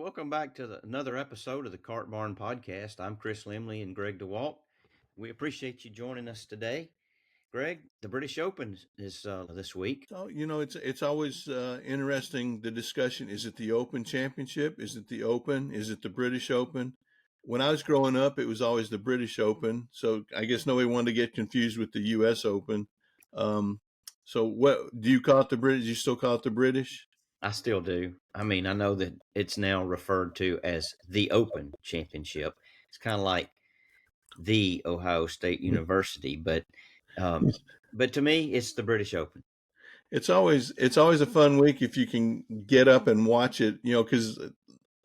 Welcome back to another episode of the Cart Barn Podcast. I'm Chris Limley and Greg DeWalt. We appreciate you joining us today. Greg, the British Open is this week. So it's always interesting, the discussion. Is it the Open Championship? Is it the Open? Is it the British Open? When I was growing up, it was always the British Open. So I guess nobody wanted to get confused with the U.S. Open. So what do you call it, the British? You still call it the British? I still do. I mean, I know that it's now referred to as the Open Championship. It's kind of like the Ohio State University, but to me, it's the British Open. It's always a fun week if you can get up and watch it. Because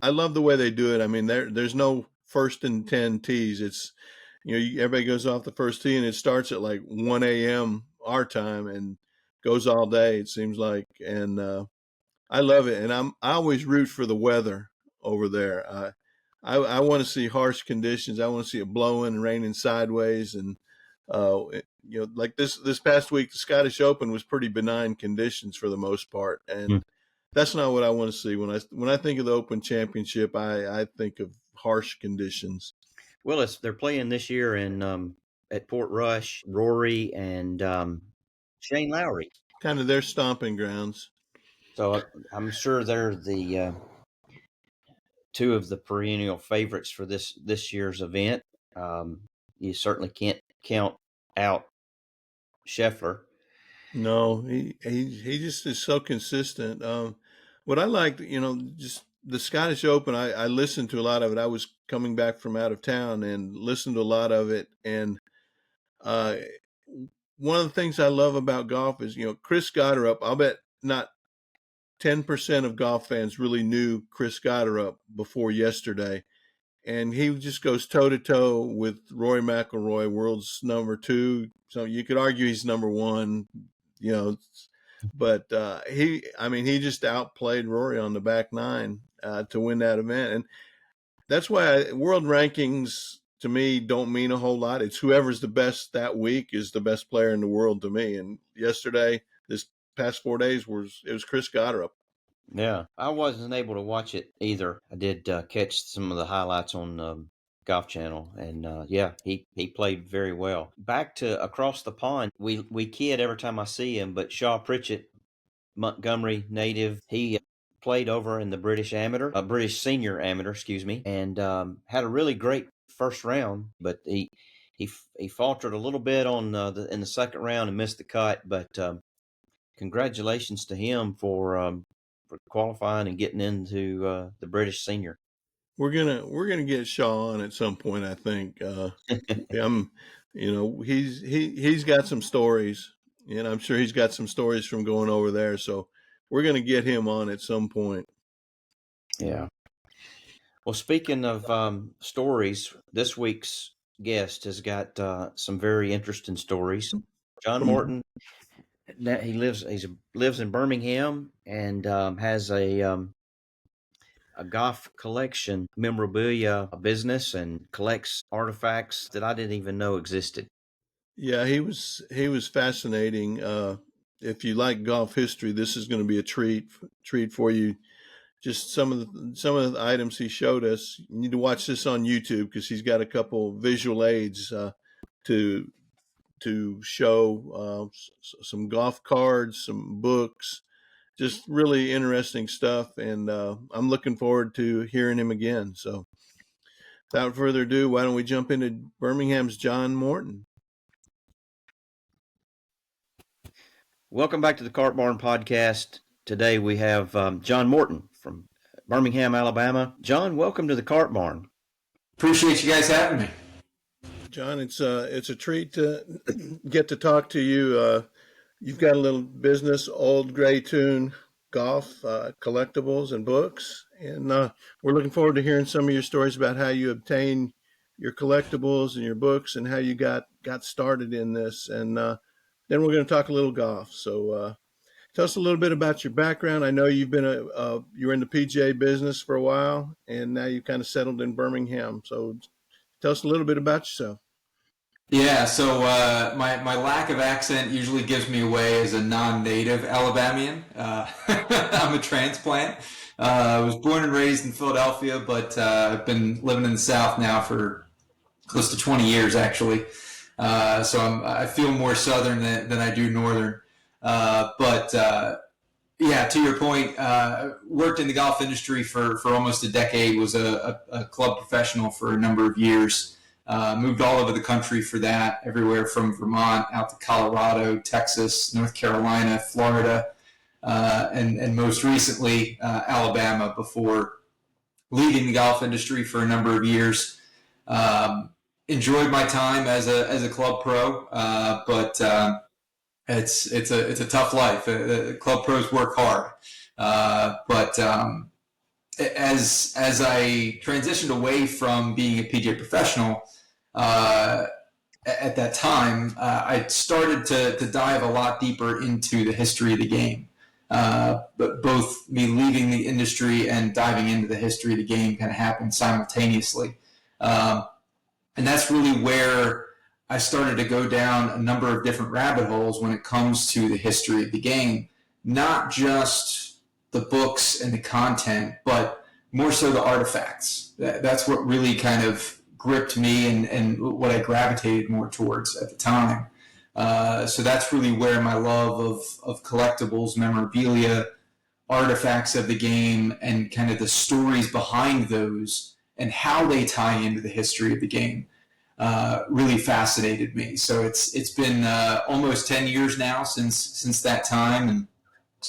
I love the way they do it. I mean, there's no first and 10 tees. It's everybody goes off the first tee and it starts at like 1 a.m. our time and goes all day, it seems like. And I love it. And I always root for the weather over there. I want to see harsh conditions. I want to see it blowing and raining sideways. And like this past week, the Scottish Open was pretty benign conditions for the most part, and that's not what I want to see. When I think of the Open Championship, I think of harsh conditions. Well, they're playing this year in at Portrush. Rory and Shane Lowry. Kind of their stomping grounds. So I'm sure they're the two of the perennial favorites for this year's event. You certainly can't count out Scheffler. No, he just is so consistent. What I liked, just the Scottish Open, I listened to a lot of it. I was coming back from out of town and listened to a lot of it. And uh, one of the things I love about golf is, Chris Gotterup. I'll bet not 10% of golf fans really knew Chris Gotterup before yesterday. And he just goes toe to toe with Rory McIlroy, world's number 2. So you could argue he's number 1, but he just outplayed Rory on the back nine to win that event. And that's why world rankings to me don't mean a whole lot. It's whoever's the best that week is the best player in the world to me. And yesterday, this past 4 days, it was Chris Gotterup. Yeah, I wasn't able to watch it either. I did catch some of the highlights on Golf Channel, and yeah, he played very well. Back to across the pond, we kid every time I see him, but Shaw Pritchett, Montgomery native, he played over in the British Senior Amateur, excuse me, and had a really great first round, but he faltered a little bit on in the second round and missed the cut. But congratulations to him for qualifying and getting into the British Senior. We're gonna get Shaw on at some point, I think. I'm, he's got some stories, and I'm sure he's got some stories from going over there. So we're gonna get him on at some point. Yeah. Well, speaking of stories, this week's guest has got some very interesting stories. John Morton. He lives in Birmingham and has a golf collection memorabilia business and collects artifacts that I didn't even know existed. Yeah, he was fascinating. If you like golf history, this is going to be a treat for you. Just some of the items he showed us. You need to watch this on YouTube because he's got a couple visual aids to show some golf cards, some books, just really interesting stuff. And I'm looking forward to hearing him again. So without further ado, why don't we jump into Birmingham's John Morton? Welcome back to the Cart Barn Podcast. Today we have John Morton from Birmingham, Alabama. John, welcome to the Cart Barn. Appreciate you guys having me. John, it's a treat to get to talk to you. You've got a little business, Old Gray Tune Golf, collectibles and books, and we're looking forward to hearing some of your stories about how you obtain your collectibles and your books and how you got started in this. And then we're going to talk a little golf. So tell us a little bit about your background. I know you've been you were in the PGA business for a while, and now you've kind of settled in Birmingham. So tell us a little bit about yourself. Yeah, so my lack of accent usually gives me away as a non-native Alabamian. I'm a transplant. I was born and raised in Philadelphia, but I've been living in the South now for close to 20 years, actually. So I feel more Southern than I do Northern. But yeah, to your point, worked in the golf industry for almost a decade, was a club professional for a number of years. Moved all over the country for that, everywhere from Vermont out to Colorado, Texas, North Carolina, Florida, and most recently Alabama before leaving the golf industry for a number of years. Um, Enjoyed my time as a club pro, but it's a tough life. Club pros work hard, but as I transitioned away from being a PGA professional, uh, at that time, I started to dive a lot deeper into the history of the game. But both me leaving the industry and diving into the history of the game kind of happened simultaneously. Um, and that's really where I started to go down a number of different rabbit holes when it comes to the history of the game. Not just the books and the content, but more so the artifacts. That's what really kind of gripped me and what I gravitated more towards at the time. So that's really where my love of collectibles, memorabilia, artifacts of the game, and kind of the stories behind those and how they tie into the history of the game really fascinated me. So it's been almost 10 years now since that time, and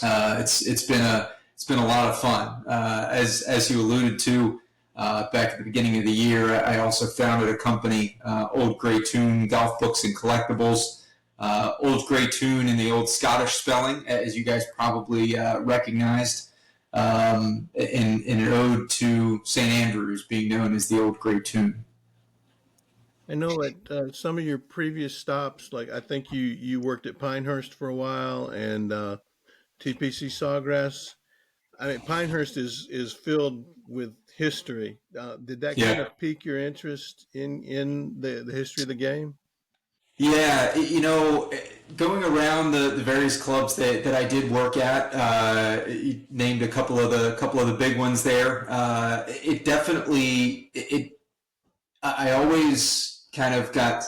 it's been a lot of fun. As you alluded to back at the beginning of the year, I also founded a company, Old Grey Tune Golf Books and Collectibles. Old Grey Tune in the old Scottish spelling, as you guys probably recognized, in an ode to St. Andrews being known as the Old Grey Tune. I know at some of your previous stops, like I think you worked at Pinehurst for a while and TPC Sawgrass. I mean, Pinehurst is filled with history. Did that kind Yeah. of pique your interest in the history of the game? Yeah, going around the various clubs that I did work at, you named a couple of the big ones there. It definitely I always kind of got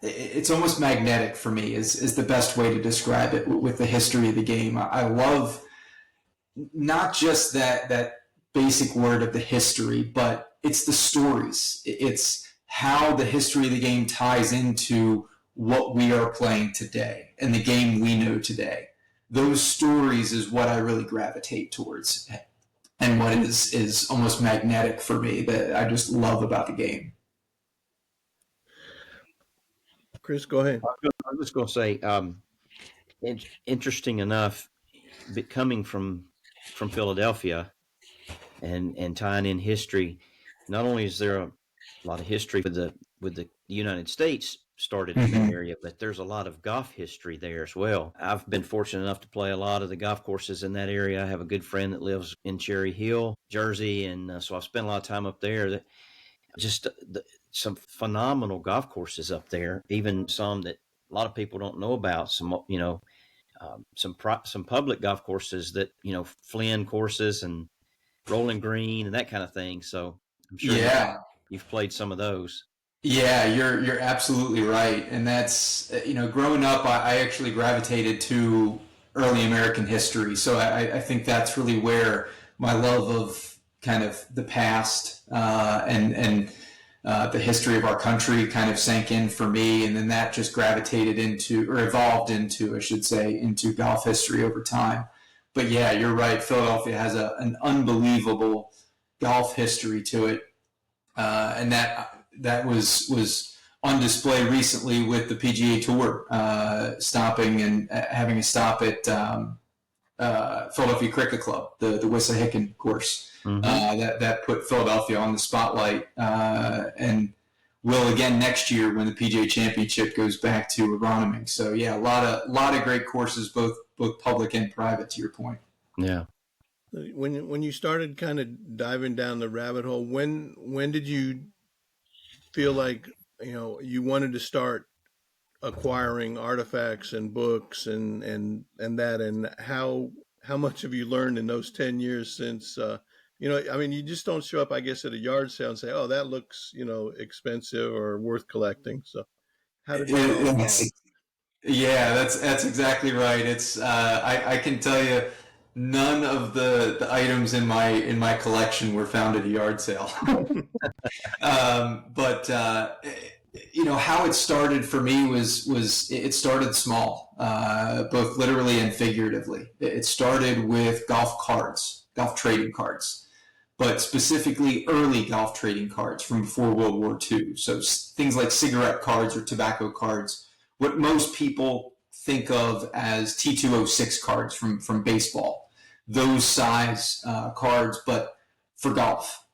it's almost magnetic for me is the best way to describe it with the history of the game. I love not just that basic word of the history, but it's the stories. It's how the history of the game ties into what we are playing today and the game we know today. Those stories is what I really gravitate towards, and what is almost magnetic for me that I just love about the game. Chris, go ahead. I was just going to say, interesting enough, but coming from Philadelphia and tying in history, not only is there a lot of history with the United States started in that Mm-hmm. area, but there's a lot of golf history there as well. I've been fortunate enough to play a lot of the golf courses in that area. I have a good friend that lives in Cherry Hill, Jersey, and so I've spent a lot of time up there. That just some phenomenal golf courses up there, even some that a lot of people don't know about. Some some public golf courses that Flynn courses and Rolling Green and that kind of thing. So I'm sure Yeah, you've played some of those. yeah, you're absolutely right, and that's growing up, I actually gravitated to early American history, so I think that's really where my love of kind of the past and the history of our country kind of sank in for me, and then that just gravitated into or evolved into, I should say, into golf history over time. But yeah, you're right. Philadelphia has an unbelievable golf history to it, and that was on display recently with the PGA Tour stopping and having a stop at Philadelphia Cricket Club, the Wissahickon course. Mm-hmm. That put Philadelphia on the spotlight, and will again next year when the PGA Championship goes back to Aronimink. So yeah, a lot of great courses, both public and private. To your point. Yeah. When you started kind of diving down the rabbit hole, when did you feel like you wanted to start acquiring artifacts and books and that, and how much have you learned in those 10 years since, I mean, you just don't show up, I guess, at a yard sale and say, oh, that looks, expensive or worth collecting. So how did that all evolve? It's, yeah, that's exactly right. It's I can tell you, none of the items in my collection were found at a yard sale. But how it started for me was it started small, both literally and figuratively. It started with golf cards, golf trading cards, but specifically early golf trading cards from before World War II. So things like cigarette cards or tobacco cards, what most people think of as T206 cards from baseball, those size cards, but for golf.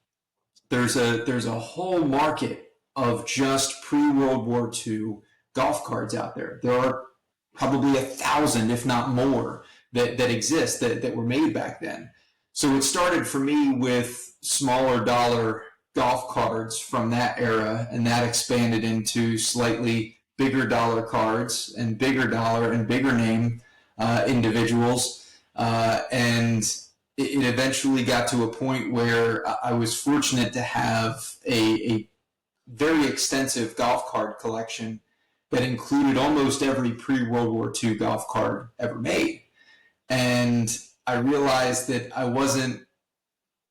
There's a whole market of just pre-World War II golf cards out there. There are probably 1,000, if not more, that exist that were made back then. So it started for me with smaller dollar golf cards from that era, and that expanded into slightly bigger dollar cards and bigger dollar and bigger name individuals. And it eventually got to a point where I was fortunate to have a very extensive golf card collection that included almost every pre-World War II golf card ever made. And I realized that I wasn't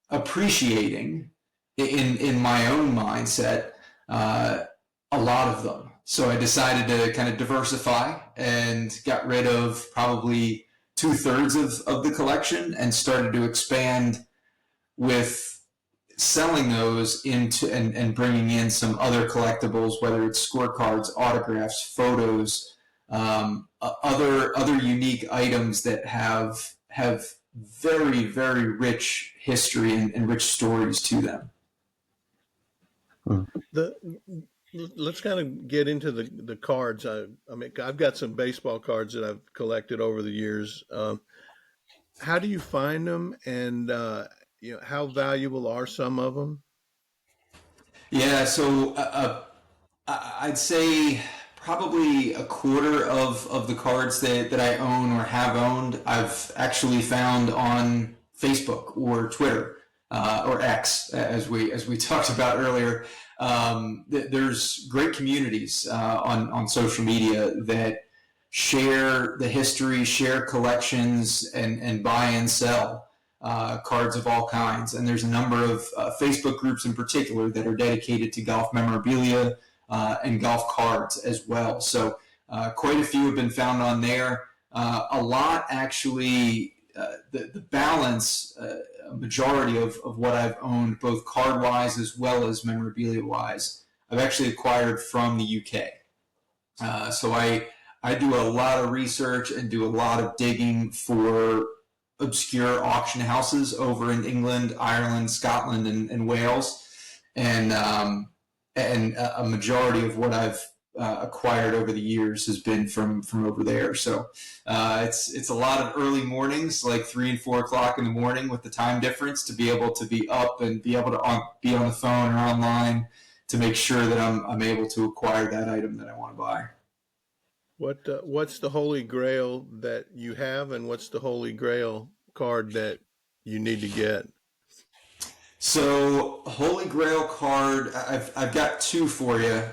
appreciating in my own mindset a lot of them. So I decided to kind of diversify and got rid of probably 2/3 of the collection and started to expand with selling those into and bringing in some other collectibles, whether it's scorecards, autographs, photos, other unique items that have very, very rich history and rich stories to them. The Let's kind of get into the cards. I mean, I've got some baseball cards that I've collected over the years. How do you find them, and how valuable are some of them? Yeah, so I'd say probably a quarter of the cards that I own or have owned, I've actually found on Facebook or Twitter or X, as we talked about earlier. There's great communities on social media that share the history, share collections, and buy and sell cards of all kinds. And there's a number of Facebook groups in particular that are dedicated to golf memorabilia and golf cards as well. So quite a few have been found on there. A lot actually, the balance, a majority of what I've owned, both card-wise as well as memorabilia-wise, I've actually acquired from the UK. So I do a lot of research and do a lot of digging for obscure auction houses over in England, Ireland, Scotland, and Wales, and a majority of what I've acquired over the years has been from over there. So it's a lot of early mornings, like 3 and 4 o'clock in the morning, with the time difference, to be able to be up and be able to be on the phone or online to make sure that I'm able to acquire that item that I want to buy. What's the holy grail that you have, and what's the holy grail card that you need to get? So, Holy Grail card, I've got two for you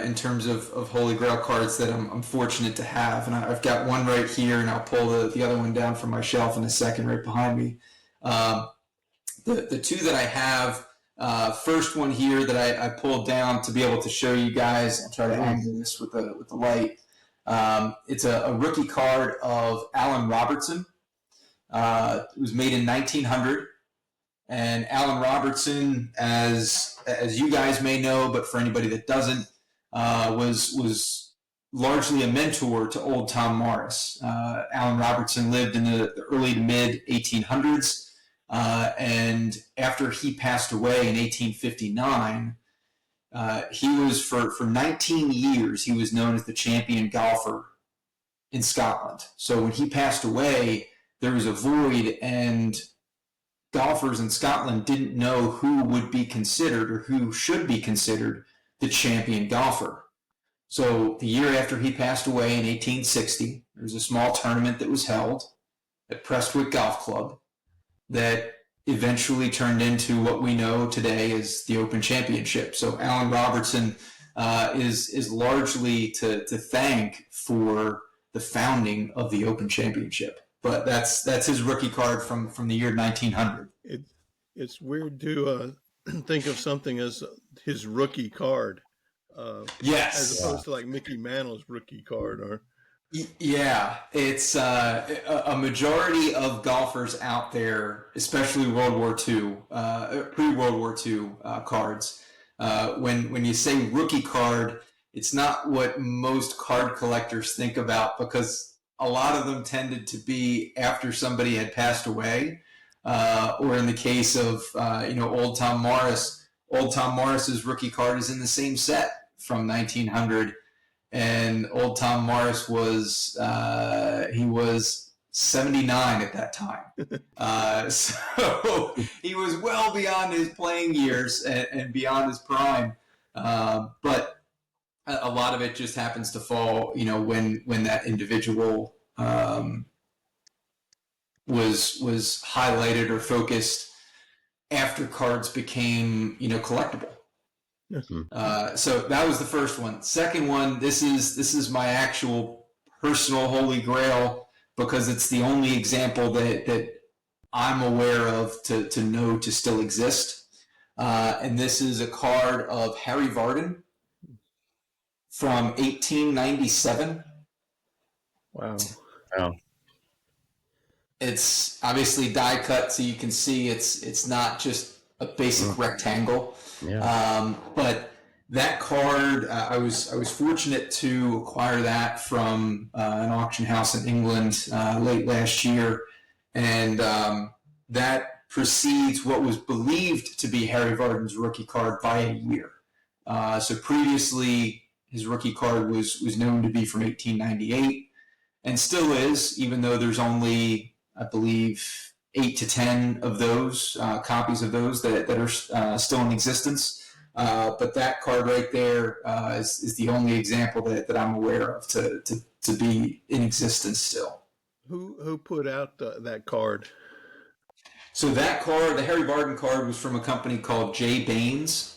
in terms of Holy Grail cards that I'm fortunate to have. And I've got one right here, and I'll pull the other one down from my shelf in a second right behind me. The two that I have, first one here that I pulled down to be able to show you guys, I'll try to angle this with the light. It's a rookie card of Allen Robertson. It was made in 1900. And Allen Robertson, as you guys may know, but for anybody that doesn't, was largely a mentor to old Tom Morris. Allen Robertson lived in the early to mid 1800s, and after he passed away in 1859, he was for 19 years he was known as the champion golfer in Scotland. So when he passed away, there was a void, and golfers in Scotland didn't know who would be considered or who should be considered the champion golfer. So the year after he passed away in 1860, there was a small tournament that was held at Prestwick Golf Club that eventually turned into what we know today as the Open Championship. So Allen Robertson is largely to thank for the founding of the Open Championship. But that's his rookie card from the year 1900. It's weird to think of something as his rookie card, Yes, as opposed to like Mickey Mantle's rookie card. Or yeah, it's a majority of golfers out there, especially World War II, pre-World War II cards. When you say rookie card, it's not what most card collectors think about, because a lot of them tended to be after somebody had passed away, or in the case of Old Tom Morris. Old Tom Morris's rookie card is in the same set from 1900. And Old Tom Morris was 79 at that time. So he was well beyond his playing years and beyond his prime. But a lot of it just happens to fall, when that individual was highlighted or focused after cards became, collectible. So that was the first one. Second one, this is my actual personal holy grail, because it's the only example that I'm aware of to know to still exist. And this is a card of Harry Vardon from 1897. wow. It's obviously die cut, so you can see it's not just a basic rectangle. Yeah. But that card, I was fortunate to acquire that from an auction house in England late last year, and that precedes what was believed to be Harry Vardon's rookie card by a year. So previously, his rookie card was known to be from 1898, and still is, even though there's only, I believe, 8 to 10 of those copies of those that are still in existence. But that card right there is the only example that I'm aware of to be in existence still. Who put out that card? So that card, the Harry Vardon card, was from a company called J. Baines.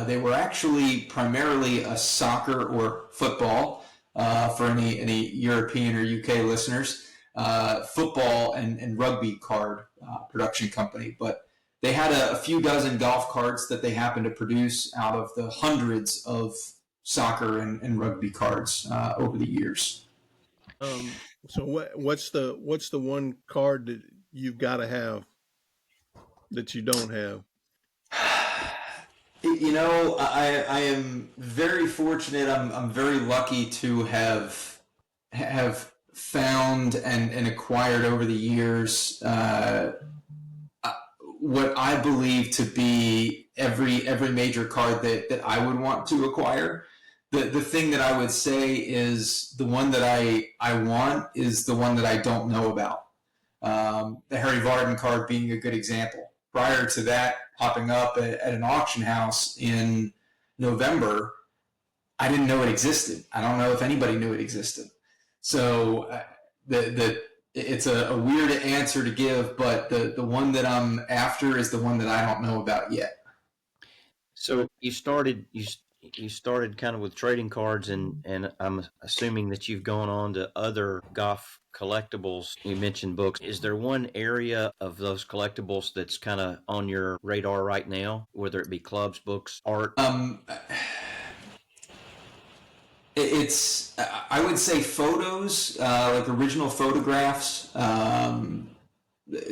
They were actually primarily a soccer or football, for any European or UK listeners. Football and rugby card production company, but they had a few dozen golf cards that they happened to produce out of the hundreds of soccer and rugby cards over the years. So what's the one card that you've got to have that you don't have? I am very fortunate. I'm very lucky to have found and acquired over the years what I believe to be every major card that I would want to acquire. The thing that I would say is the one that I want is the one that I don't know about. The Harry Vardon card being a good example. Prior to that popping up at an auction house in November, I didn't know it existed. I don't know if anybody knew it existed. So it's a weird answer to give, but the one that I'm after is the one that I don't know about yet. So you started kind of with trading cards, and I'm assuming that you've gone on to other golf collectibles. You mentioned books. Is there one area of those collectibles that's kind of on your radar right now, whether it be clubs, books, art? It's, I would say photos, like original photographs,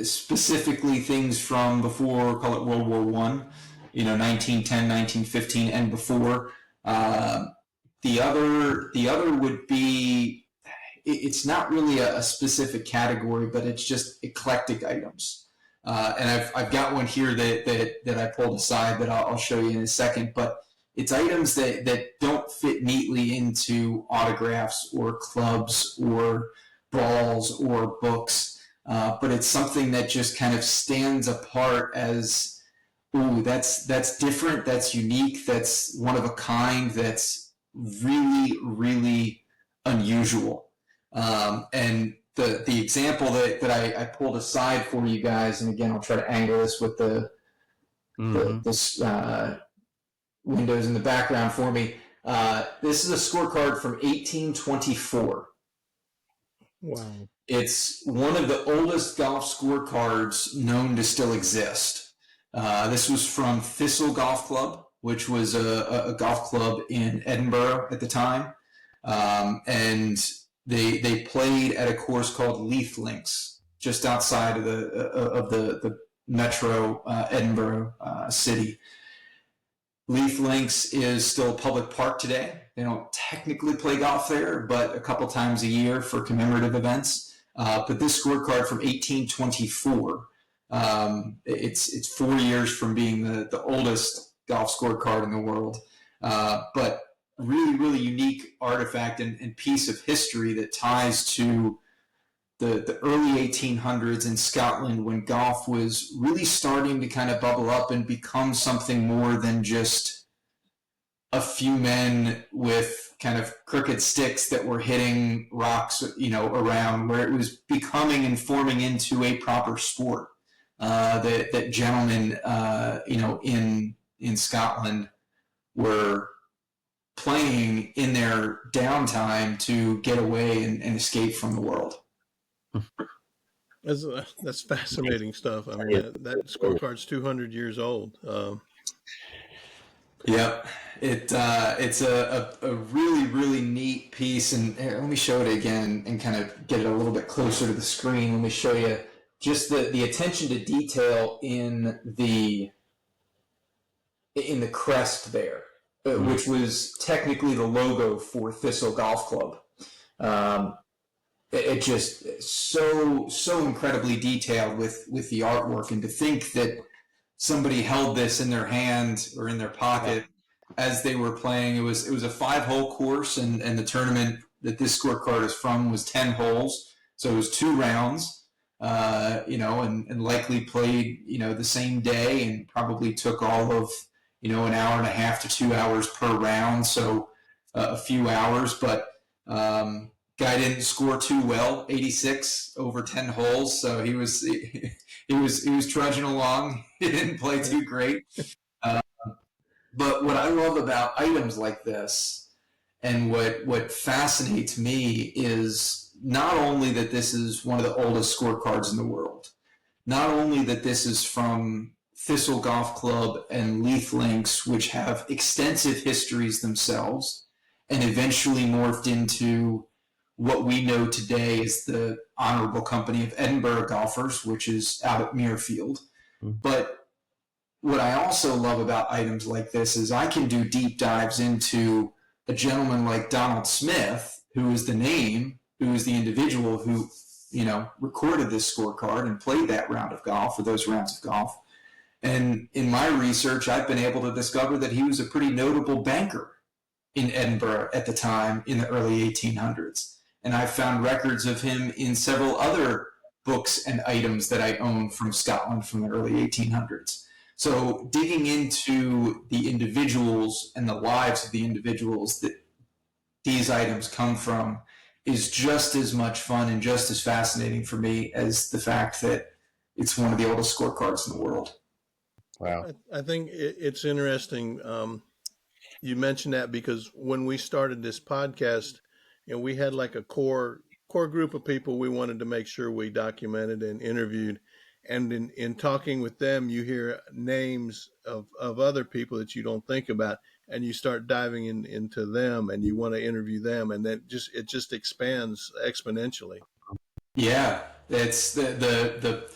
specifically things from before, call it World War I, 1910, 1915 and before. The other would be, it's not really a specific category, but it's just eclectic items. And I've got one here that I pulled aside that I'll show you in a second, but it's items that don't fit neatly into autographs or clubs or balls or books, but it's something that just kind of stands apart as ooh, that's different, that's unique, that's one of a kind, that's really, really unusual. And the example that I pulled aside for you guys, and again, I'll try to angle this with the windows in the background for me. This is a scorecard from 1824. Wow. It's one of the oldest golf scorecards known to still exist. This was from Thistle Golf Club, which was a golf club in Edinburgh at the time. And they played at a course called Leith Links, just outside of the metro Edinburgh city. Leith Links is still a public park today. They don't technically play golf there, but a couple times a year for commemorative events. But this scorecard from 1824, it's 4 years from being the oldest golf scorecard in the world. But really, really unique artifact and piece of history that ties to the early 1800s in Scotland, when golf was really starting to kind of bubble up and become something more than just a few men with kind of crooked sticks that were hitting rocks, around, where it was becoming and forming into a proper sport. That gentlemen, in Scotland were playing in their downtime to get away and escape from the world. That's fascinating stuff. I mean, that scorecard's 200 years old. Yep. It's a really, really neat piece. And here, let me show it again and kind of get it a little bit closer to the screen. Let me show you just the attention to detail in the crest there, which was technically the logo for Thistle Golf Club. It just so incredibly detailed with the artwork, and to think that somebody held this in their hand or in their pocket as they were playing. It was a 5-hole course, and the tournament that this scorecard is from was 10 holes, so it was 2 rounds, and likely played the same day, and probably took all of an hour and a half to 2 hours per round, so a few hours, but guy didn't score too well, 86 over 10 holes, so he was trudging along. He didn't play too great. But what I love about items like this, and what fascinates me, is not only that this is one of the oldest scorecards in the world, not only that this is from Thistle Golf Club and Leith Links, which have extensive histories themselves, and eventually morphed into what we know today as the Honorable Company of Edinburgh Golfers, which is out at Muirfield. But what I also love about items like this is I can do deep dives into a gentleman like Donald Smith, who is the name, who is the individual who, recorded this scorecard and played that round of golf, or those rounds of golf. And in my research, I've been able to discover that he was a pretty notable banker in Edinburgh at the time in the early 1800s. And I've found records of him in several other books and items that I own from Scotland from the early 1800s. So digging into the individuals and the lives of the individuals that these items come from is just as much fun and just as fascinating for me as the fact that it's one of the oldest scorecards in the world. Wow. I think it's interesting. You mentioned that because when we started this podcast, we had like a core group of people we wanted to make sure we documented and interviewed. And in talking with them, you hear names of other people that you don't think about, and you start diving into them, and you want to interview them, and then it just expands exponentially. Yeah, it's the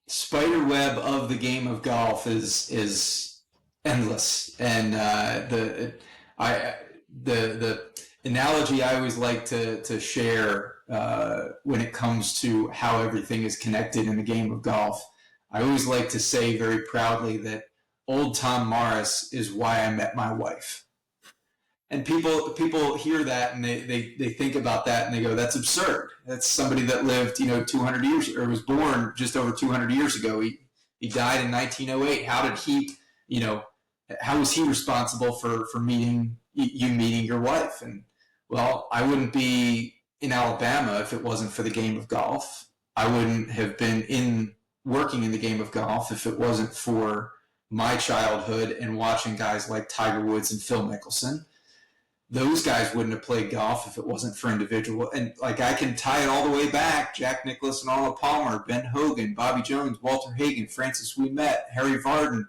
spider web of the game of golf is endless, and the analogy I always like to share when it comes to how everything is connected in the game of golf, I always like to say very proudly that old Tom Morris is why I met my wife. And people hear that and they think about that and they go, that's absurd. That's somebody that lived 200 years or was born just over 200 years ago. He died in 1908. How did he, how was he responsible for meeting your wife? And well, I wouldn't be in Alabama if it wasn't for the game of golf. I wouldn't have been working in the game of golf if it wasn't for my childhood and watching guys like Tiger Woods and Phil Mickelson. Those guys wouldn't have played golf if it wasn't for individual. And like I can tie it all the way back: Jack Nicklaus and Arnold Palmer, Ben Hogan, Bobby Jones, Walter Hagen, Francis Ouimet, Harry Vardon,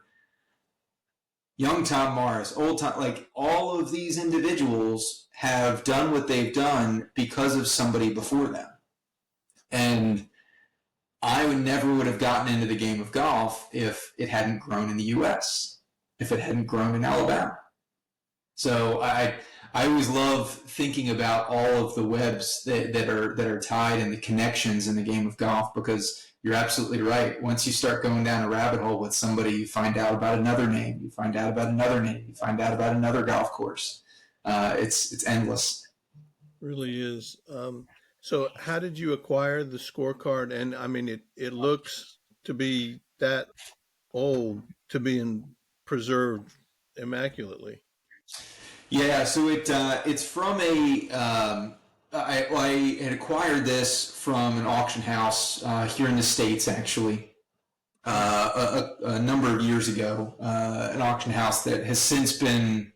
young Tom Morris, old Tom. Like all of these individuals have done what they've done because of somebody before them. And I never would have gotten into the game of golf if it hadn't grown in the U.S., if it hadn't grown in Alabama. So I always love thinking about all of the webs that are tied and the connections in the game of golf, because you're absolutely right. Once you start going down a rabbit hole with somebody, you find out about another name, you find out about another name, you find out about another golf course. It's endless. Really is. So how did you acquire the scorecard? And I mean, it looks to be that old to being preserved immaculately. Yeah, so it's from I had acquired this from an auction house here in the States, actually, a number of years ago. An auction house that has since been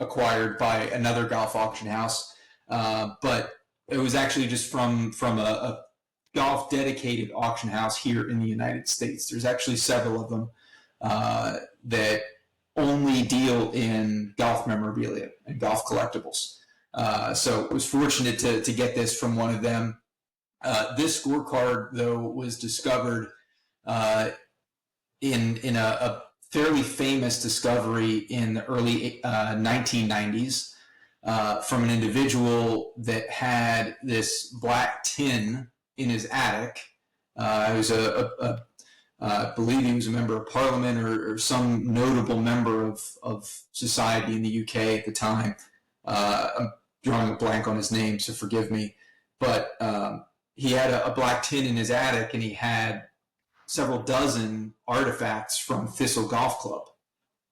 acquired by another golf auction house, but it was actually just from a golf dedicated auction house here in the United States. There's actually several of them that only deal in golf memorabilia and golf collectibles. So I was fortunate to get this from one of them. This scorecard, though, was discovered in a fairly famous discovery in the early 1990s from an individual that had this black tin in his attic. It was I believe he was a member of parliament or some notable member of society in the UK at the time. I'm drawing a blank on his name, so forgive me. But he had a black tin in his attic, and he had several dozen artifacts from Thistle Golf Club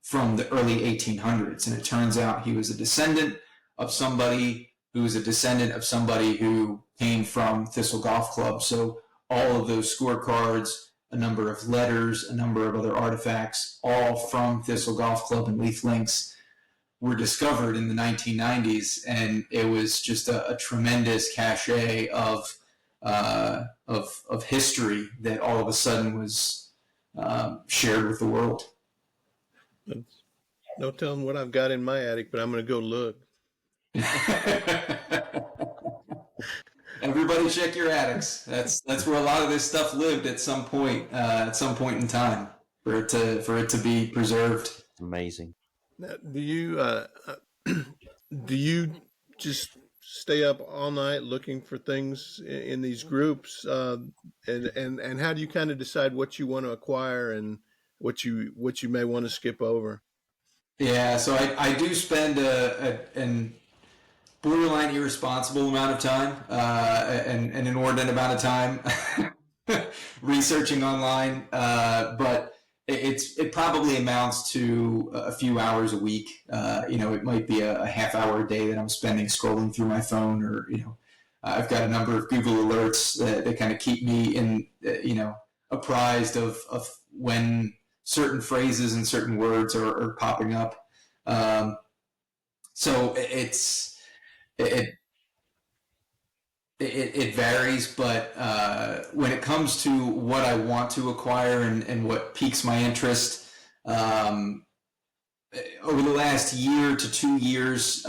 from the early 1800s. And it turns out he was a descendant of somebody who was a descendant of somebody who came from Thistle Golf Club. So all of those scorecards, a number of letters, a number of other artifacts, all from Thistle Golf Club and Leaf Links, were discovered in the 1990s, and it was just a tremendous cachet of history that all of a sudden was shared with the world. No telling what I've got in my attic, but I'm going to go look. Everybody check your attics. That's where a lot of this stuff lived at some point in time for it to be preserved. Amazing. Now, do you just stay up all night looking for things in these groups, and how do you kind of decide what you want to acquire and what you may want to skip over? Yeah, so I do spend an borderline irresponsible amount of time and an inordinate amount of time researching online, but it probably amounts to a few hours a week. It might be a half hour a day that I'm spending scrolling through my phone, or I've got a number of Google alerts that kind of keep me apprised of when certain phrases and certain words are popping up. So it varies, but when it comes to what I want to acquire and what piques my interest, over the last year to 2 years,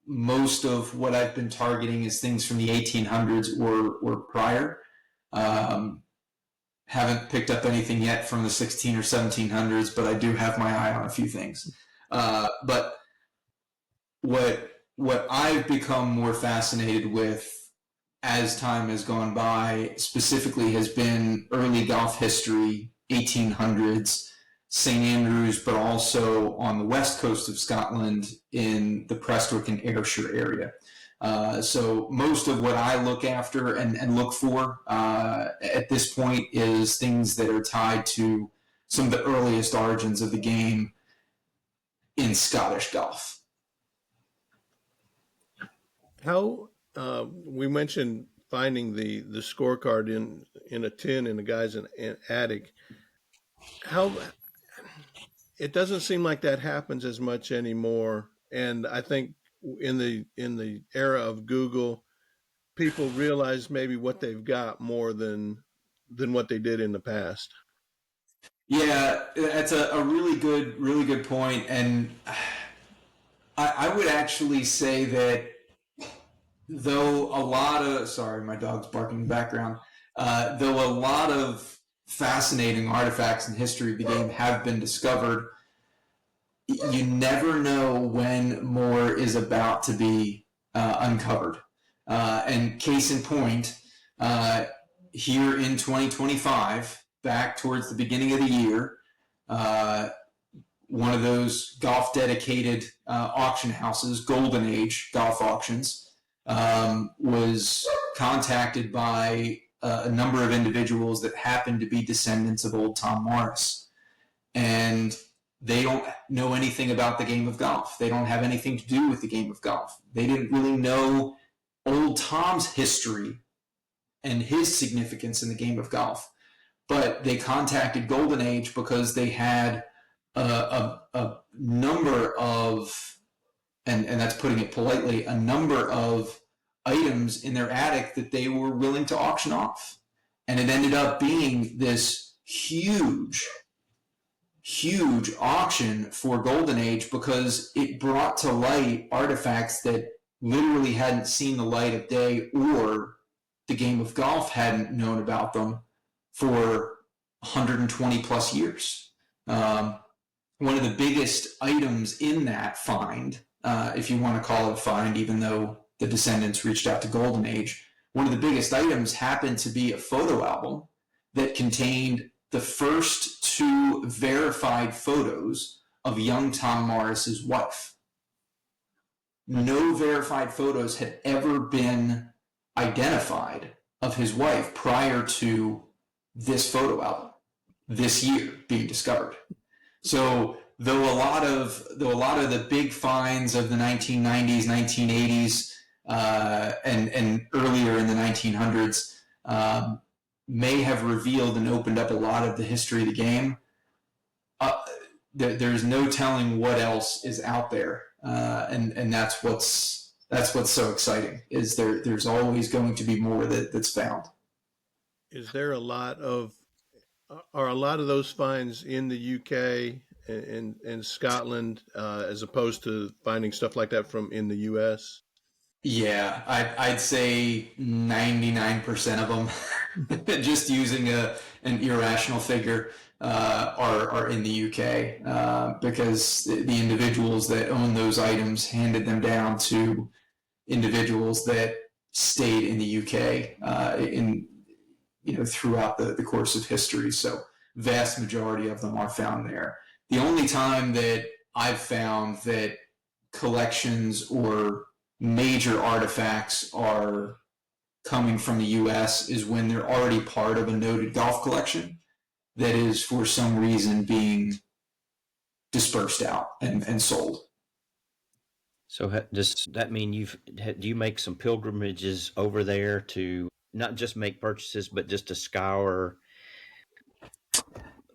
most of what I've been targeting is things from the 1800s or prior. Haven't picked up anything yet from the 16 or 1700s, but I do have my eye on a few things. But what I've become more fascinated with as time has gone by specifically has been early golf history, 1800s, St. Andrews, but also on the west coast of Scotland in the Prestwick and Ayrshire area. So most of what I look after and look for at this point is things that are tied to some of the earliest origins of the game in Scottish golf. How we mentioned finding the scorecard in a tin in a guy's an attic. How it doesn't seem like that happens as much anymore. And I think in the era of Google, people realize maybe what they've got more than what they did in the past. Yeah, that's a really good point. And I would actually say that though a lot of, sorry, my dog's barking in the background, though a lot of fascinating artifacts in history of the game have been discovered, you never know when more is about to be uncovered. And case in point, here in 2025, back towards the beginning of the year, one of those golf dedicated auction houses, Golden Age Golf Auctions, was contacted by a number of individuals that happened to be descendants of old Tom Morris. And they don't know anything about the game of golf. They don't have anything to do with the game of golf. They didn't really know old Tom's history and his significance in the game of golf. But they contacted Golden Age because they had a number of, and that's putting it politely, a number of items in their attic that they were willing to auction off. And it ended up being this huge auction for Golden Age because it brought to light artifacts that literally hadn't seen the light of day, or the game of golf hadn't known about them for 120 plus years. One of the biggest items in that find, if you want to call it a find, even though the descendants reached out to Golden Age, one of the biggest items happened to be a photo album that contained the first two verified photos of young Tom Morris's wife. No verified photos had ever been identified of his wife prior to this photo album this year being discovered. So though a lot of the big finds of the 1990s, 1980s, and earlier in the 1900s may have revealed and opened up a lot of the history of the game, there's no telling what else is out there, and that's what's so exciting. Is there's always going to be more that's found. Is there are a lot of those finds in the UK and Scotland as opposed to finding stuff like that from in the US? Yeah, I'd say 99% of them, just using an irrational figure, are in the UK, because the individuals that own those items handed them down to individuals that stayed in the UK throughout the course of history. So vast majority of them are found there. The only time that I've found that collections or major artifacts are coming from the US is when they're already part of a noted golf collection that is for some reason being dispersed out and sold. So does that mean do you make some pilgrimages over there to not just make purchases, but just to scour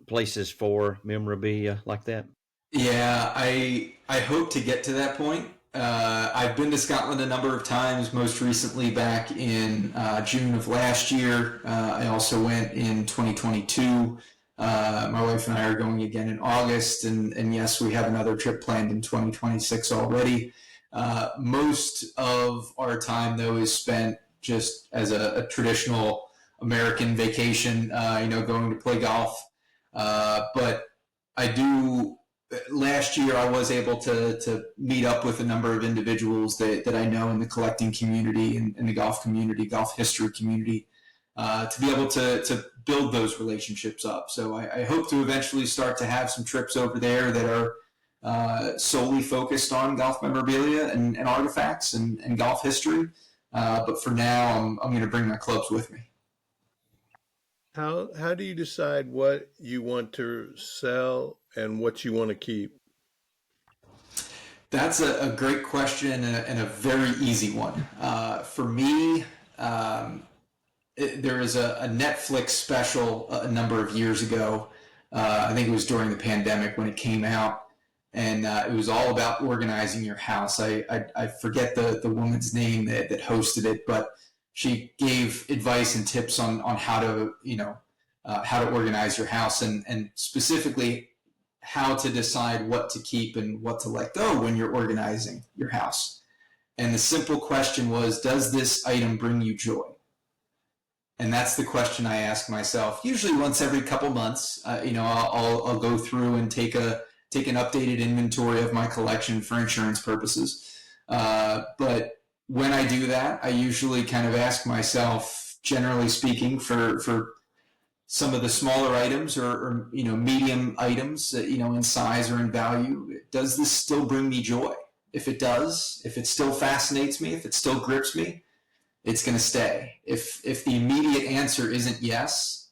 places for memorabilia like that? Yeah, I hope to get to that point. I've been to Scotland a number of times, most recently back in June of last year. I also went in 2022. My wife and I are going again in August, and yes, we have another trip planned in 2026 already. Most of our time, though, is spent just as a traditional American vacation, going to play golf. But I do. Last year, I was able to meet up with a number of individuals that I know in the collecting community and in the golf community, golf history community, to be able to build those relationships up. So I hope to eventually start to have some trips over there that are solely focused on golf memorabilia and artifacts and golf history. But for now, I'm going to bring my clubs with me. How do you decide what you want to sell and what you want to keep? That's a great question and a very easy one. For me, there was a Netflix special a number of years ago. I think it was during the pandemic when it came out, and it was all about organizing your house. I forget the woman's name that hosted it, but she gave advice and tips on how to how to organize your house, and specifically how to decide what to keep and what to let go when you're organizing your house. And the simple question was, does this item bring you joy? And that's the question I ask myself. Usually once every couple months, I'll go through and take an updated inventory of my collection for insurance purposes. But when I do that, I usually kind of ask myself, generally speaking, for some of the smaller items or medium items that, in size or in value, does this still bring me joy? If it does, if it still fascinates me, if it still grips me, it's going to stay. If the immediate answer isn't yes,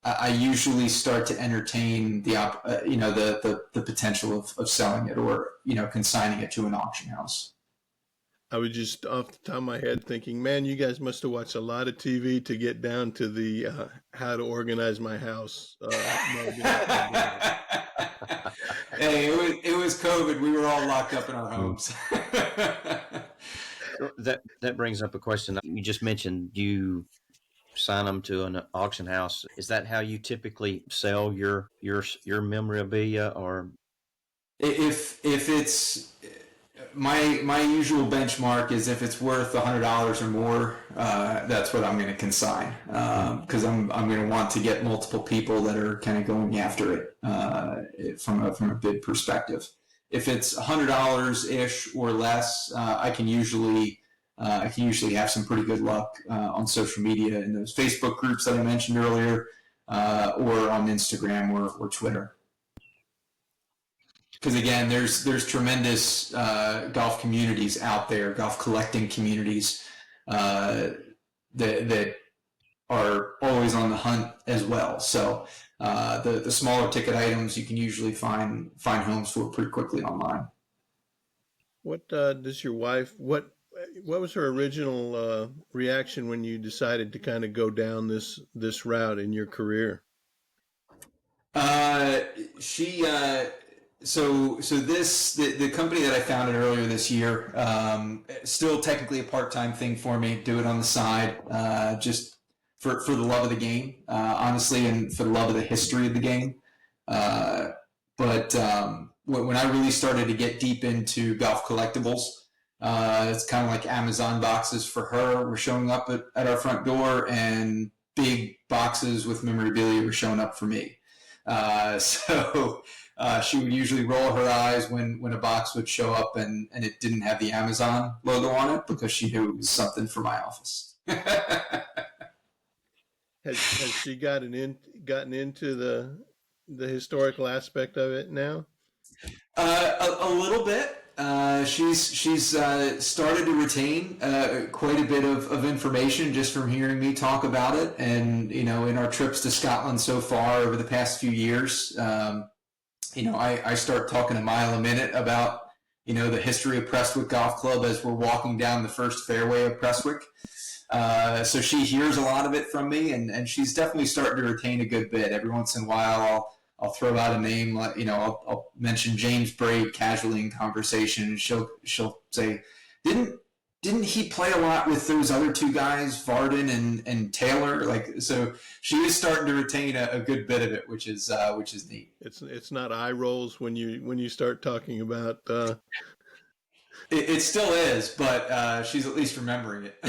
I usually start to entertain the potential of selling it or consigning it to an auction house. I was just off the top of my head thinking, man, you guys must have watched a lot of TV to get down to the how to organize my house. Hey, it was COVID. We were all locked up in our homes. That brings up a question. You just mentioned you sign them to an auction house. Is that how you typically sell your memorabilia, or if it's my usual benchmark is if it's worth $100 or more, that's what I'm going to consign, because I'm going to want to get multiple people that are kind of going after it from a bid perspective. If it's $100 ish or less, I can usually have some pretty good luck on social media in those Facebook groups that I mentioned earlier, or on Instagram or Twitter. Because again, there's tremendous golf communities out there, golf collecting communities that are always on the hunt as well. So the smaller ticket items you can usually find homes for pretty quickly online. What does your wife? What was her original reaction when you decided to kind of go down this route in your career? The company that I founded earlier this year, still technically a part-time thing for me, do it on the side, just for the love of the game, honestly, and for the love of the history of the game. But when I really started to get deep into golf collectibles, it's kind of like Amazon boxes for her were showing up at our front door, and big boxes with memorabilia were showing up for me. So she would usually roll her eyes when a box would show up and it didn't have the Amazon logo on it, because she knew it was something for my office. Has she gotten into the historical aspect of it now? A little bit. She's started to retain quite a bit of information just from hearing me talk about it, and in our trips to Scotland so far over the past few years, I start talking a mile a minute about the history of Prestwick Golf Club as we're walking down the first fairway of Prestwick. So she hears a lot of it from me, and she's definitely starting to retain a good bit. Every once in a while, I'll throw out a name, I'll mention James Braid casually in conversation, and she'll say, didn't he play a lot with those other two guys, Varden and Taylor? So she is starting to retain a good bit of it, which is neat. It's not eye rolls when you start talking about. It still is, but she's at least remembering it.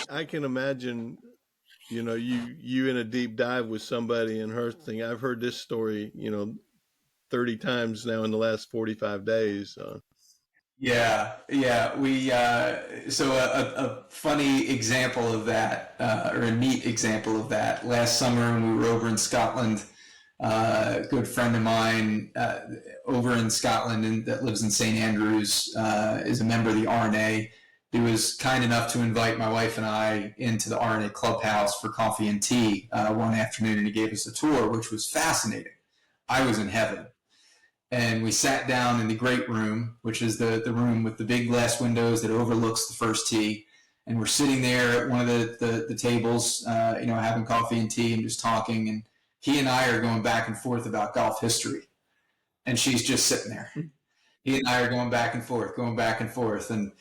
I can imagine. You in a deep dive with somebody and her thing. I've heard this story, 30 times now in the last 45 days. Yeah. So a funny example of that, or a neat example of that, last summer when we were over in Scotland, good friend of mine over in Scotland that lives in St. Andrews, is a member of the RNA. He was kind enough to invite my wife and I into the RNA clubhouse for coffee and tea one afternoon, and he gave us a tour, which was fascinating. I was in heaven. And we sat down in the great room, which is the room with the big glass windows that overlooks the first tee. And we're sitting there at one of the tables, having coffee and tea and just talking. And he and I are going back and forth about golf history. And she's just sitting there. He and I are going back and forth. And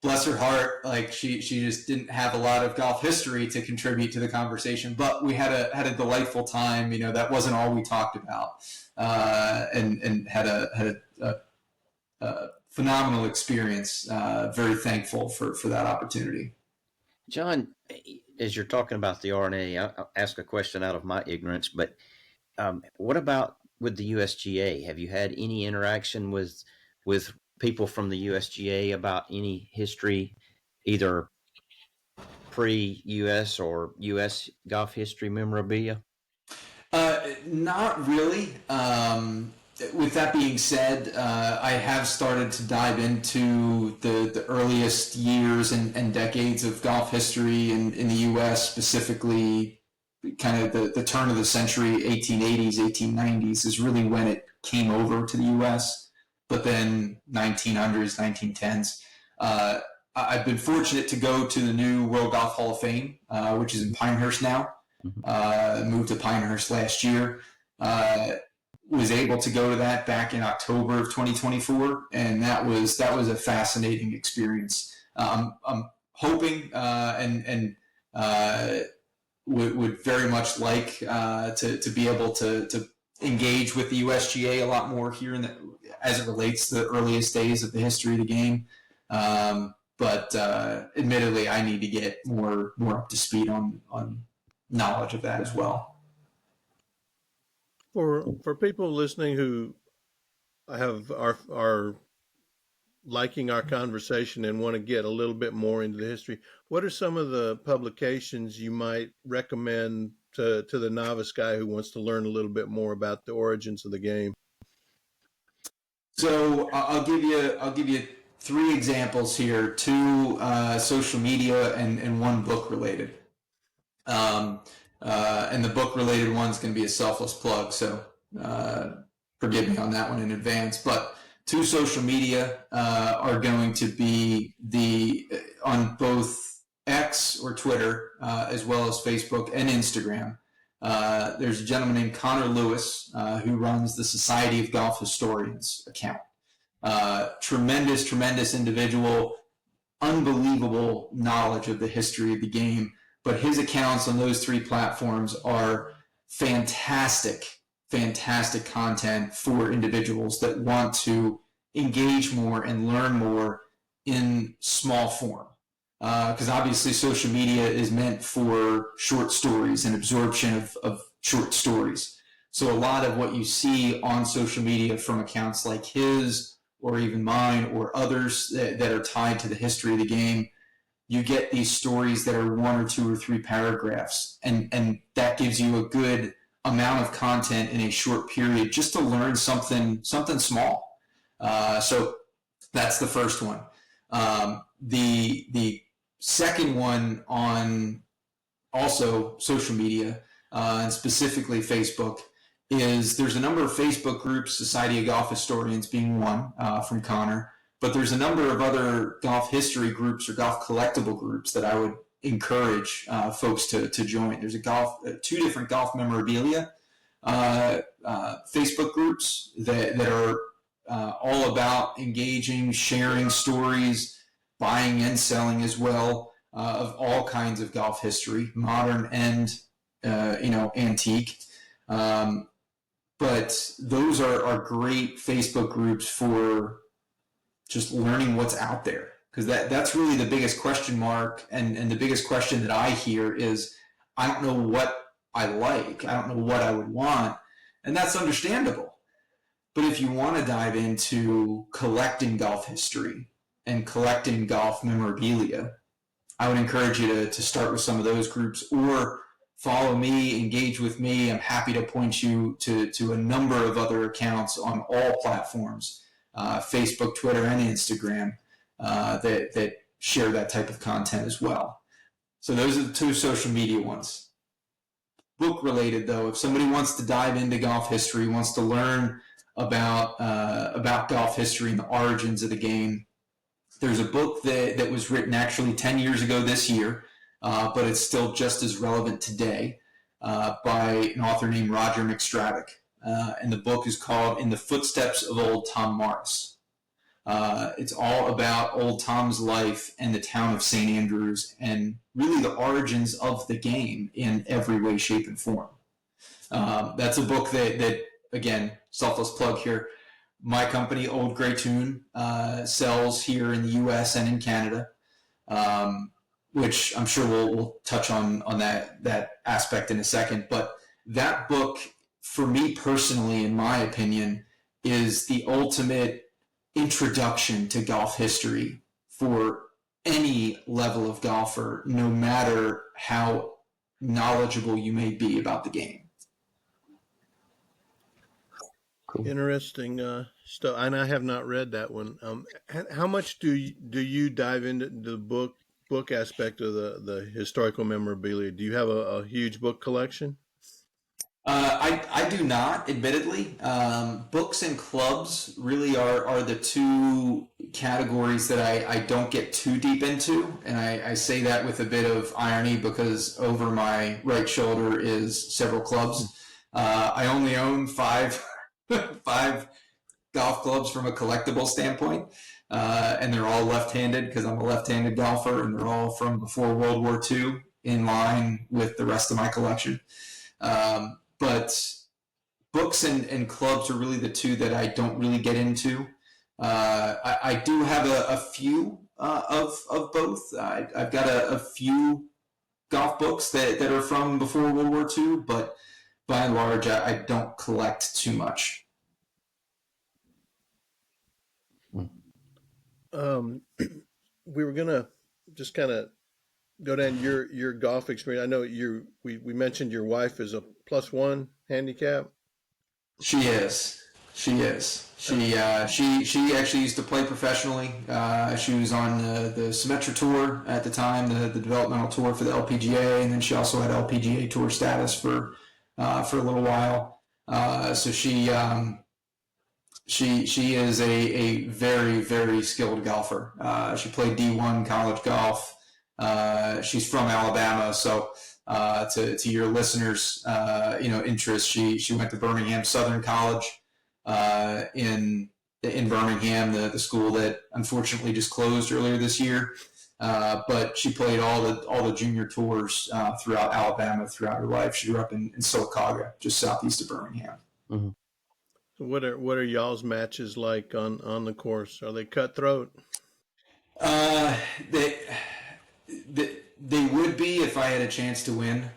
bless her heart, like she just didn't have a lot of golf history to contribute to the conversation. But we had a delightful time. That wasn't all we talked about, and had a phenomenal experience. Very thankful for that opportunity. John, as you're talking about the RNA, I'll ask a question out of my ignorance, but what about with the USGA? Have you had any interaction with people from the USGA about any history, either pre-US or US golf history memorabilia? Not really. With that being said, I have started to dive into the earliest years and decades of golf history in the U.S., specifically kind of the turn of the century, 1880s, 1890s is really when it came over to the U.S., but then 1900s, 1910s. I've been fortunate to go to the new World Golf Hall of Fame, which is in Pinehurst now. Moved to Pinehurst last year. Was able to go to that back in October of 2024, and that was a fascinating experience. I'm hoping and would very much like to be able to engage with the USGA a lot more here as it relates to the earliest days of the history of the game. But admittedly, I need to get more up to speed on knowledge of that as well. For people listening who are liking our conversation and want to get a little bit more into the history, what are some of the publications you might recommend to the novice guy who wants to learn a little bit more about the origins of the game? So I'll give you three examples here: two social media and one book related. And the book related one's going to be a selfless plug, so forgive me on that one in advance. But two social media are going to be on both X or Twitter, as well as Facebook and Instagram. There's a gentleman named Connor Lewis who runs the Society of Golf Historians account. Tremendous individual, unbelievable knowledge of the history of the game. But his accounts on those three platforms are fantastic content for individuals that want to engage more and learn more in small form. Because obviously social media is meant for short stories and absorption of short stories. So a lot of what you see on social media from accounts like his or even mine or others that are tied to the history of the game, you get these stories that are 1 or 2 or 3 paragraphs, and that gives you a good amount of content in a short period just to learn something small. So that's the first one. The second one on also social media, and specifically Facebook, is there's a number of Facebook groups, Society of Golf Historians being one from Connor, but there's a number of other golf history groups or golf collectible groups that I would encourage folks to join. There's two different golf memorabilia Facebook groups that are all about engaging, sharing stories, buying and selling as well, of all kinds of golf history, modern and antique. But those are great Facebook groups for just learning what's out there, because that's really the biggest question mark, and the biggest question that I hear is, I don't know what I like, I don't know what I would want, and that's understandable. But if you want to dive into collecting golf history and collecting golf memorabilia, I would encourage you to start with some of those groups, or follow me, engage with me. I'm happy to point you to a number of other accounts on all platforms, Facebook, Twitter, and Instagram, that share that type of content as well. So those are the two social media ones. Book related, though, if somebody wants to dive into golf history, wants to learn about golf history and the origins of the game, there's a book that was written actually 10 years ago this year, but it's still just as relevant today, by an author named Roger McStravick. And the book is called In the Footsteps of Old Tom Morris. It's all about old Tom's life and the town of St. Andrews and really the origins of the game in every way, shape, and form. That's a book that again, selfless plug here, my company, Old Grey Tune, sells here in the U.S. and in Canada, which I'm sure we'll touch on that aspect in a second. But that book, for me personally, in my opinion, is the ultimate introduction to golf history for any level of golfer, no matter how knowledgeable you may be about the game. Cool. Interesting stuff, and I have not read that one. How much do you dive into the book aspect of the historical memorabilia? Do you have a huge book collection? I do not, admittedly. Books and clubs really are the two categories that I don't get too deep into. And I say that with a bit of irony because over my right shoulder is several clubs. I only own five golf clubs from a collectible standpoint. And they're all left-handed because I'm a left-handed golfer, and they're all from before World War II in line with the rest of my collection. But books and clubs are really the two that I don't really get into. I do have a few of both. I've got a few golf books that are from before World War II, but by and large, I don't collect too much. We were gonna just kind of go down your golf experience. I know we mentioned your wife is a +1 handicap. She is. She actually used to play professionally. She was on the Symetra Tour at the time, the developmental tour for the LPGA, and then she also had LPGA Tour status for a little while. So she is a very, very skilled golfer. She played D1 college golf. She's from Alabama, so to your listeners, interest, she went to Birmingham Southern College in Birmingham, the school that unfortunately just closed earlier this year. But she played all the junior tours throughout Alabama throughout her life. She grew up in Sylacauga, just southeast of Birmingham. Mm-hmm. So what are y'all's matches like on the course? Are they cutthroat? They would be if I had a chance to win.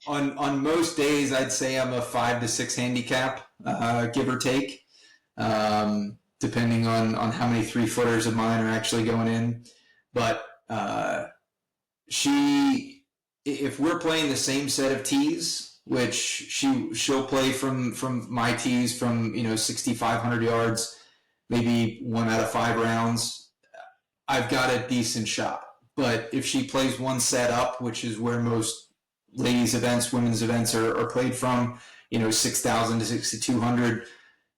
On most days, I'd say I'm a 5 to 6 handicap, give or take, depending on how many 3-footers of mine are actually going in. But if we're playing the same set of tees, which she'll play from my tees from 6,500 yards, maybe 1 out of 5 rounds, I've got a decent shot. But if she plays one set up, which is where most ladies events, women's events are played from, 6,000 to 6,200,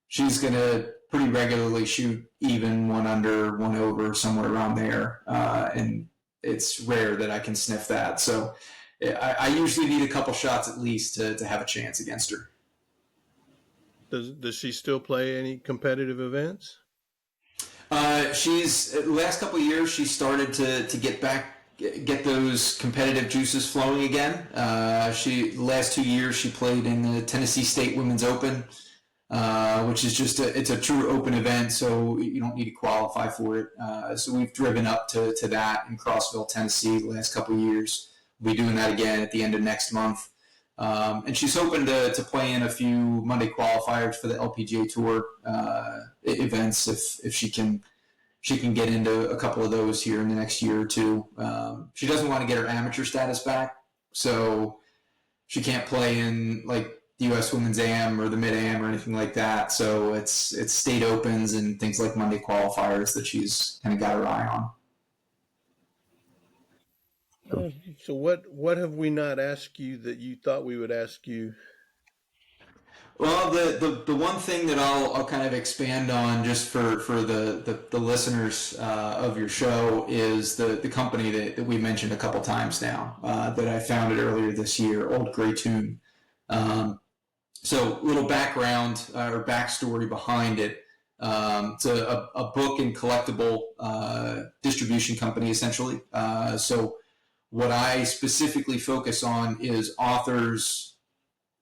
she's going to pretty regularly shoot even 1 under, 1 over, somewhere around there. And it's rare that I can sniff that. So I usually need a couple shots at least to have a chance against her. Does she still play any competitive events? She's the last couple of years she started to get those competitive juices flowing again. The last 2 years she played in the Tennessee State Women's Open, which is just it's a true open event, so you don't need to qualify for it. So we've driven up to that in Crossville, Tennessee, the last couple of years. We'll be doing that again at the end of next month. And she's hoping to play in a few Monday qualifiers for the LPGA Tour events if she can she can get into a couple of those here in the next year or two. She doesn't want to get her amateur status back, so she can't play in like the U.S. Women's Am or the Mid Am or anything like that. So it's state opens and things like Monday qualifiers that she's kind of got her eye on. So what have we not asked you that you thought we would ask you? Well, the one thing that I'll kind of expand on just for the listeners of your show is the company that we mentioned a couple times now that I founded earlier this year, Old Gray Tune. So little background or backstory behind it. It's a book and collectible distribution company essentially. So what I specifically focus on is authors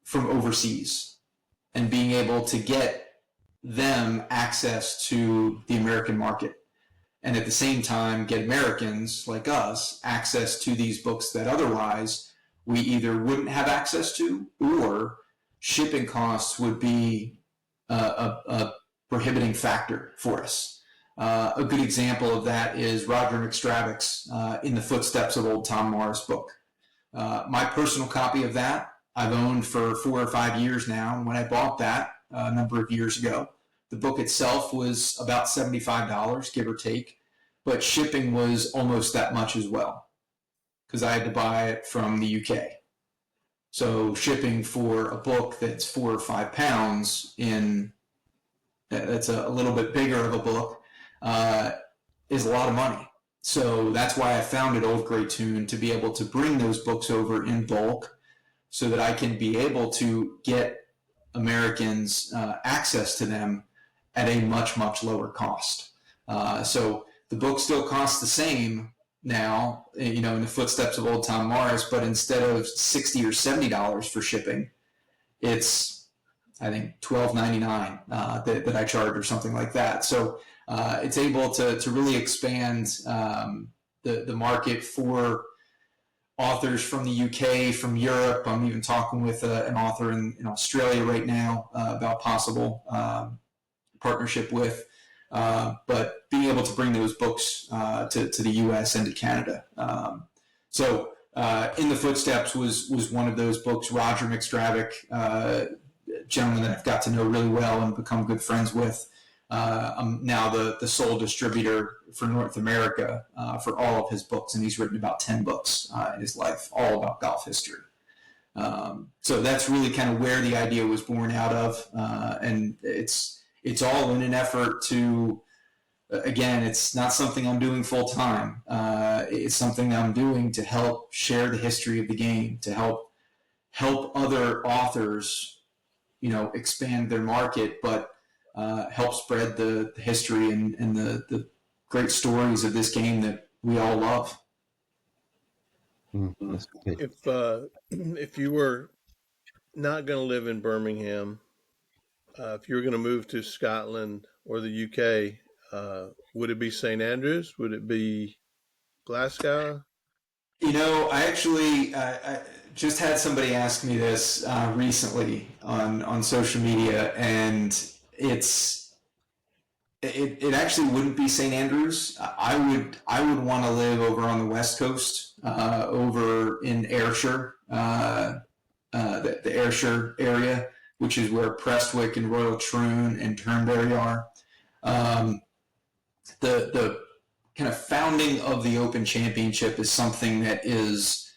from overseas and being able to get them access to the American market. And at the same time, get Americans like us access to these books that otherwise we either wouldn't have access to or shipping costs would be a prohibiting factor for us. A good example of that is Roger McStravick's In the Footsteps of Old Tom Morris book. My personal copy of that I've owned for 4 or 5 years now. And when I bought that a number of years ago, the book itself was about $75, give or take, but shipping was almost that much as well because I had to buy it from the UK. So shipping for a book that's 4 or 5 pounds that's a little bit bigger of a book is a lot of money. So that's why I founded Old Gray Tune, to be able to bring those books over in bulk so that I can be able to get Americans access to them at a much, much lower cost. So the book still costs the same now, in the footsteps of Old Tom Morris, but instead of $60 or $70 for shipping, it's, I think, $12.99 that I charge or something like that. So it's able to really expand the market for authors from the UK, from Europe. I'm even talking with an author in Australia right now about possible partnership with, but being able to bring those books to the US and to Canada. So In the Footsteps was one of those books. Roger McStravick, gentleman that I've got to know really well and become good friends with. I'm now the sole distributor for North America for all of his books, and he's written about 10 books in his life, all about golf history. So that's really kind of where the idea was born out of, and it's all in an effort to, again, it's not something I'm doing full time. It's something that I'm doing to help share the history of the game, to help other authors, expand their market, but help spread the history and the great stories of this game that we all love. That's good. If you were not going to live in Birmingham, if you were going to move to Scotland or the UK, would it be St Andrews? Would it be Glasgow? I actually I just had somebody ask me this recently on social media, and it actually wouldn't be St Andrews. I would want to live over on the West Coast, over in Ayrshire, the Ayrshire area, which is where Prestwick and Royal Troon and Turnberry are. The kind of founding of the Open Championship is something that is,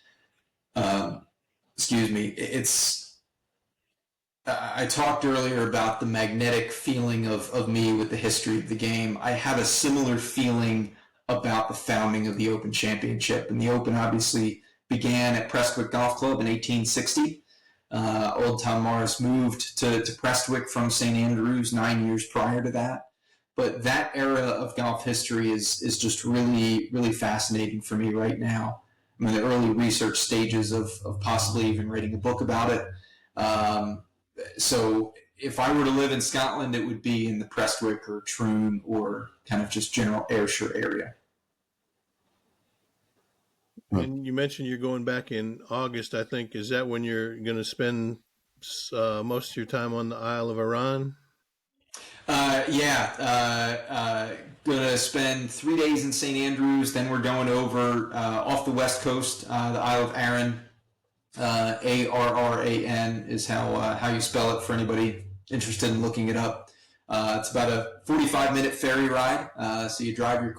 I talked earlier about the magnetic feeling of me with the history of the game. I have a similar feeling about the founding of the Open Championship. And the Open obviously began at Prestwick Golf Club in 1860. Old Tom Morris moved to Prestwick from St Andrews 9 years prior to that. But that era of golf history is just really, really fascinating for me right now. I'm in the early research stages of possibly even writing a book about it. So if I were to live in Scotland, it would be in the Prestwick or Troon or kind of just general Ayrshire area. And you mentioned you're going back in August, I think. Is that when you're going to spend most of your time on the Isle of Arran? Yeah, gonna spend 3 days in St. Andrews. Then we're going over off the west coast, the Isle of Arran. Arran is how you spell it for anybody interested in looking it up. It's about a 45-minute ferry ride. So you drive your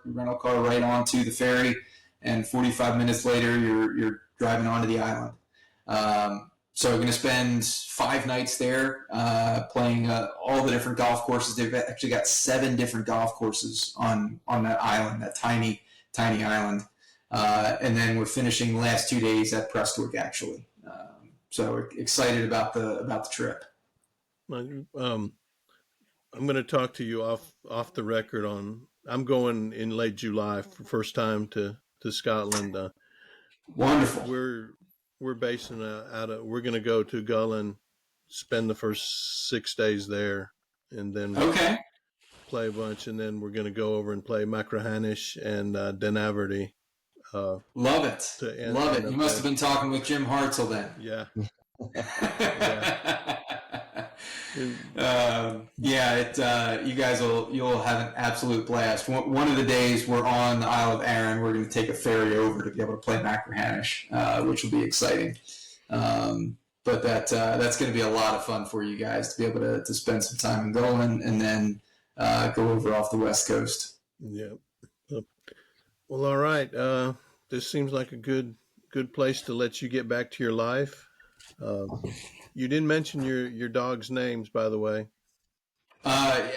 rental car, right onto the ferry, and 45 minutes later you're driving onto the island. So we're going to spend 5 nights there, playing all the different golf courses. They've actually got 7 different golf courses on that island, that tiny island. And then we're finishing the last 2 days at Prestwick, actually. So we're excited about the trip. I'm going to talk to you off the record on. I'm going in late July for first time to Scotland. Wonderful. We're basing out of. We're going to go to Gullin, spend the first 6 days there, and then Okay. play a bunch, and then we're going to go over and play Machrihanish and Denaverty. Love it. Love it. You must have been talking with Jim Hartzell then. Yeah. You guys you'll have an absolute blast. One of the days we're on the Isle of Arran, we're going to take a ferry over to be able to play Machrihanish, which will be exciting. But that's going to be a lot of fun for you guys to be able to spend some time in Golan and then go over off the west coast. Yeah. Well, all right. This seems like a good place to let you get back to your life. You didn't mention your dog's names, by the way.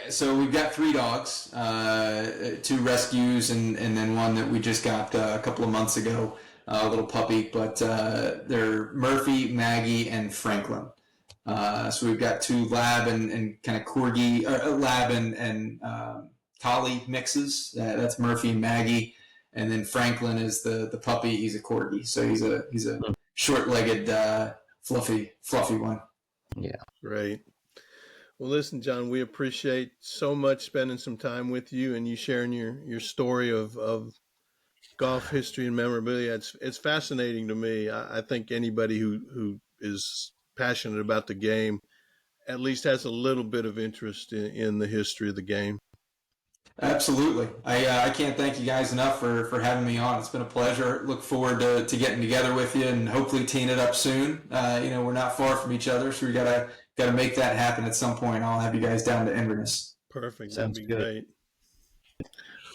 So we've got 3 dogs, 2 rescues, and then one that we just got a couple of months ago, a little puppy. But they're Murphy, Maggie, and Franklin. So we've got 2 lab and kind of corgi, lab and collie mixes. That's Murphy and Maggie, and then Franklin is the puppy. He's a corgi, so he's a short-legged, fluffy one. Yeah. Great. Well, listen, John, we appreciate so much spending some time with you and you sharing your story of golf history and memorabilia. It's fascinating to me. I think anybody who is passionate about the game at least has a little bit of interest in the history of the game. Absolutely. I can't thank you guys enough for having me on. It's been a pleasure. Look forward to getting together with you and hopefully teeing it up soon. We're not far from each other, so we gotta make that happen at some point. I'll have you guys down to Inverness. Perfect. Sounds That'd be good. great.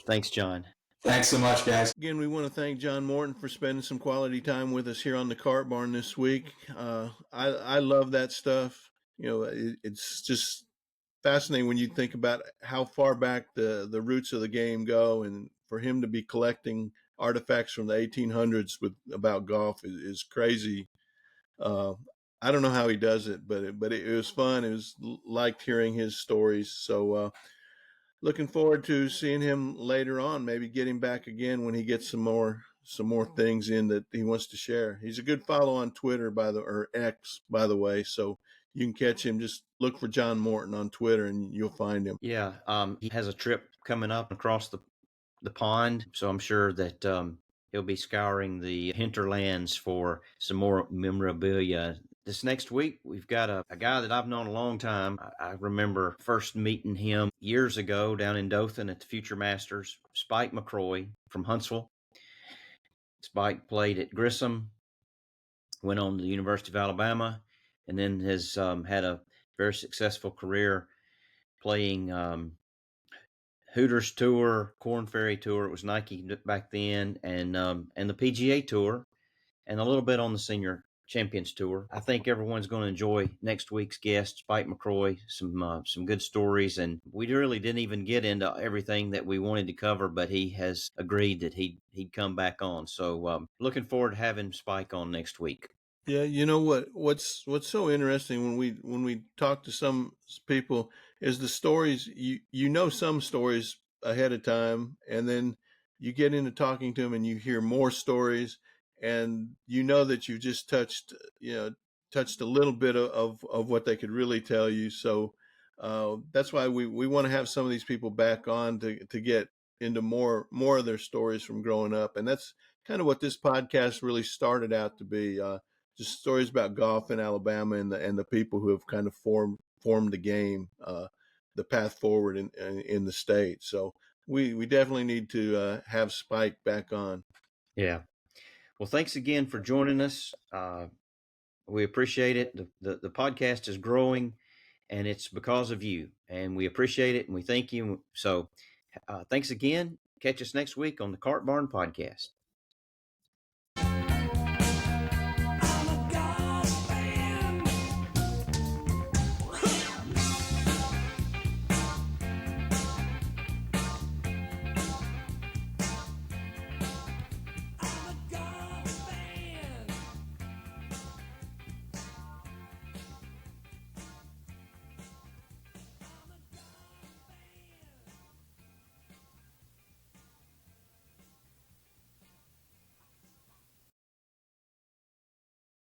Thanks, John. Thanks so much, guys. Again, we want to thank John Morton for spending some quality time with us here on the Cart Barn this week. I love that stuff. It's just fascinating when you think about how far back the roots of the game go, and for him to be collecting artifacts from the 1800s about golf is crazy. I don't know how he does it, but it was fun. It was liked hearing his stories. So looking forward to seeing him later on. Maybe get him back again when he gets some more things in that he wants to share. He's a good follow on Twitter or X, by the way. So you can catch him. Just look for John Morton on Twitter and you'll find him. Yeah. He has a trip coming up across the pond, so I'm sure that he'll be scouring the hinterlands for some more memorabilia. This next week, we've got a guy that I've known a long time. I remember first meeting him years ago down in Dothan at the Future Masters. Spike McCroy from Huntsville. Spike played at Grissom, went on to the University of Alabama, and then has had a very successful career playing Hooters Tour, Korn Ferry Tour. It was Nike back then, and the PGA Tour, and a little bit on the Senior Champions Tour. I think everyone's going to enjoy next week's guest, Spike McCroy. Some good stories, and we really didn't even get into everything that we wanted to cover, but he has agreed that he'd come back on. So looking forward to having Spike on next week. Yeah, you know what's so interesting when we talk to some people is the stories. You know some stories ahead of time, and then you get into talking to them and you hear more stories, and you know that you've just touched a little bit of what they could really tell you. So that's why we want to have some of these people back on to get into more of their stories from growing up, and that's kind of what this podcast really started out to be. Just stories about golf in Alabama and the people who have kind of formed the game. the path forward in the state. So we definitely need to have Spike back on. Yeah. Well, thanks again for joining us. We appreciate it. The podcast is growing, and it's because of you. And we appreciate it, and we thank you. So, thanks again. Catch us next week on the Cart Barn Podcast.